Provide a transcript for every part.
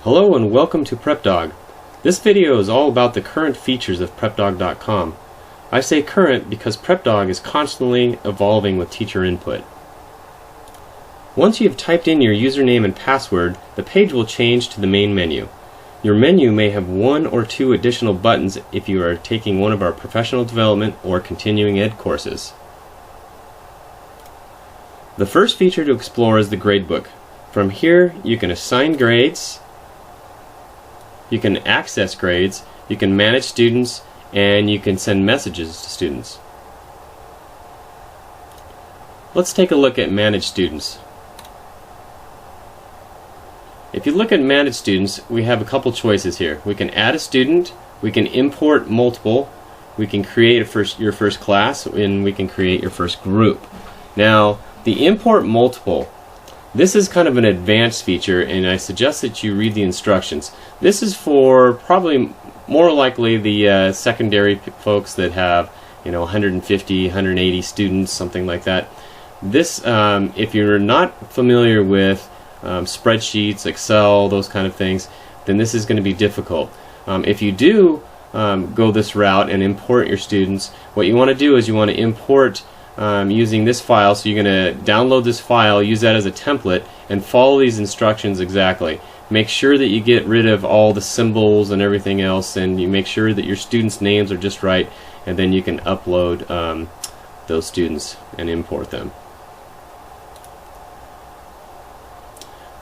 Hello and welcome to Prepdog. This video is all about the current features of Prepdog.com. I say current because Prepdog is constantly evolving with teacher input. Once you have typed in your username and password, the page will change to the main menu. Your menu may have one or two additional buttons if you are taking one of our professional development or continuing ed courses. The first feature to explore is the gradebook. From here you can assign grades, you can access grades, you can manage students, and you can send messages to students. Let's take a look at manage students. If you look at manage students, we have a couple choices here. We can add a student, we can import multiple, we can create your first class, and we can create your first group. Now, the import multiple, this is kind of an advanced feature, and I suggest that you read the instructions. This is for probably more likely the secondary folks that have 150, 180 students, something like that. This, if you're not familiar with spreadsheets, Excel, those kind of things, then this is going to be difficult. If you do go this route and import your students, what you want to do is you want to import using this file. So you're going to download this file, use that as a template, and follow these instructions exactly. Make sure that you get rid of all the symbols and everything else, and you make sure that your students' names are just right, and then you can upload those students and import them.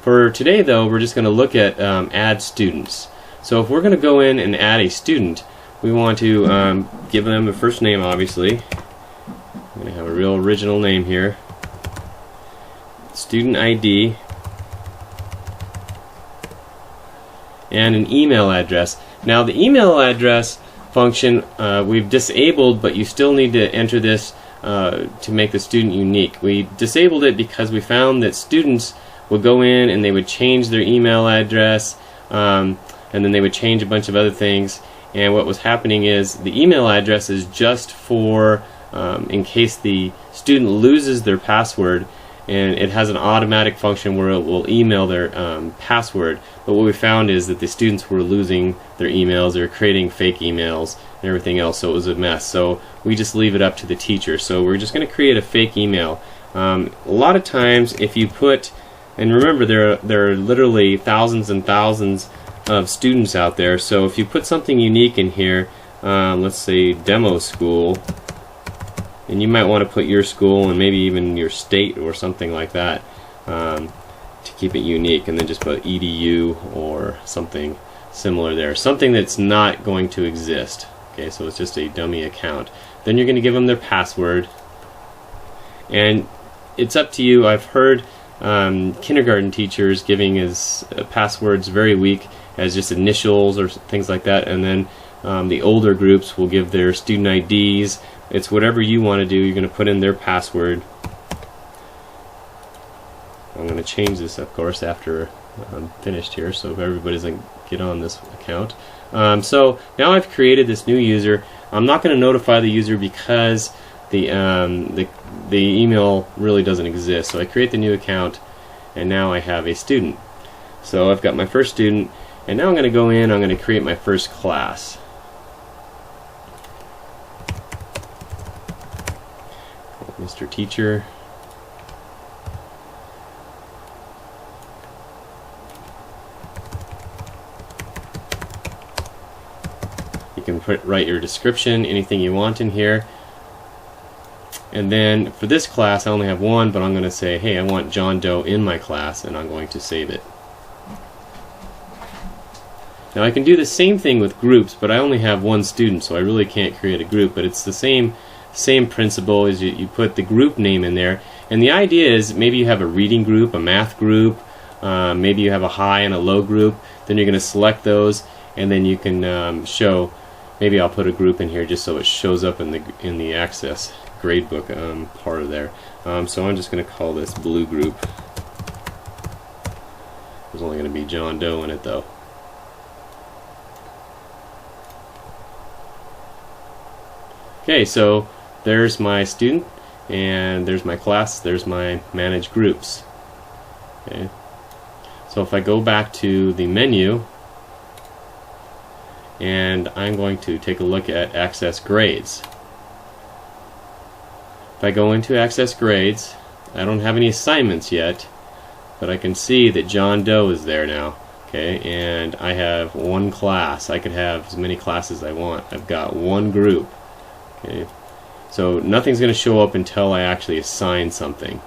For today though, we're just going to look at add students. So if we're going to go in and add a student, we want to give them a first name, obviously. I'm going to have a real original name here. Student ID. And an email address. Now the email address function we've disabled, but you still need to enter this to make the student unique. We disabled it because we found that students would go in and they would change their email address, and then they would change a bunch of other things, and what was happening is the email address is just for in case the student loses their password, and it has an automatic function where it will email their password. But what we found is that the students were losing their emails, they were creating fake emails and everything else, so it was a mess. So we just leave it up to the teacher. So we're just going to create a fake email. A lot of times if you put, and remember there are literally thousands and thousands of students out there, so if you put something unique in here, let's say demo school, and you might want to put your school and maybe even your state or something like that to keep it unique, and then just put edu or something similar there, something that's not going to exist. Okay, so it's just a dummy account. Then you're going to give them their password, and it's up to you. I've heard kindergarten teachers giving his passwords very weak as just initials or things like that, and then the older groups will give their student IDs. It's whatever you want to do. You're going to put in their password. I'm going to change this, of course, after I'm finished here, so if everybody doesn't get on this account. So now I've created this new user. I'm not going to notify the user because the email really doesn't exist. So I create the new account, and now I have a student. So I've got my first student, and now I'm going to go in. I'm going to create my first class. Mr. Teacher. You can write your description, anything you want in here. And then for this class I only have one, but I'm going to say, hey, I want John Doe in my class, and I'm going to save it. Now I can do the same thing with groups, but I only have one student, so I really can't create a group, but it's the same principle. Is you put the group name in there, and the idea is maybe you have a reading group, a math group, maybe you have a high and a low group. Then you're going to select those, and then you can show, maybe I'll put a group in here just so it shows up in the access gradebook part of there. So I'm just going to call this blue group. There's only going to be John Doe in it though. Okay, so there's my student, and there's my class, there's my manage groups. Okay. So So if I go back to the menu, and I'm going to take a look at Access Grades. If I go into Access Grades, I don't have any assignments yet, but I can see that John Doe is there now. Okay, and I have one class. I could have as many classes as I want. I've got one group. Okay, so nothing's going to show up until I actually assign something.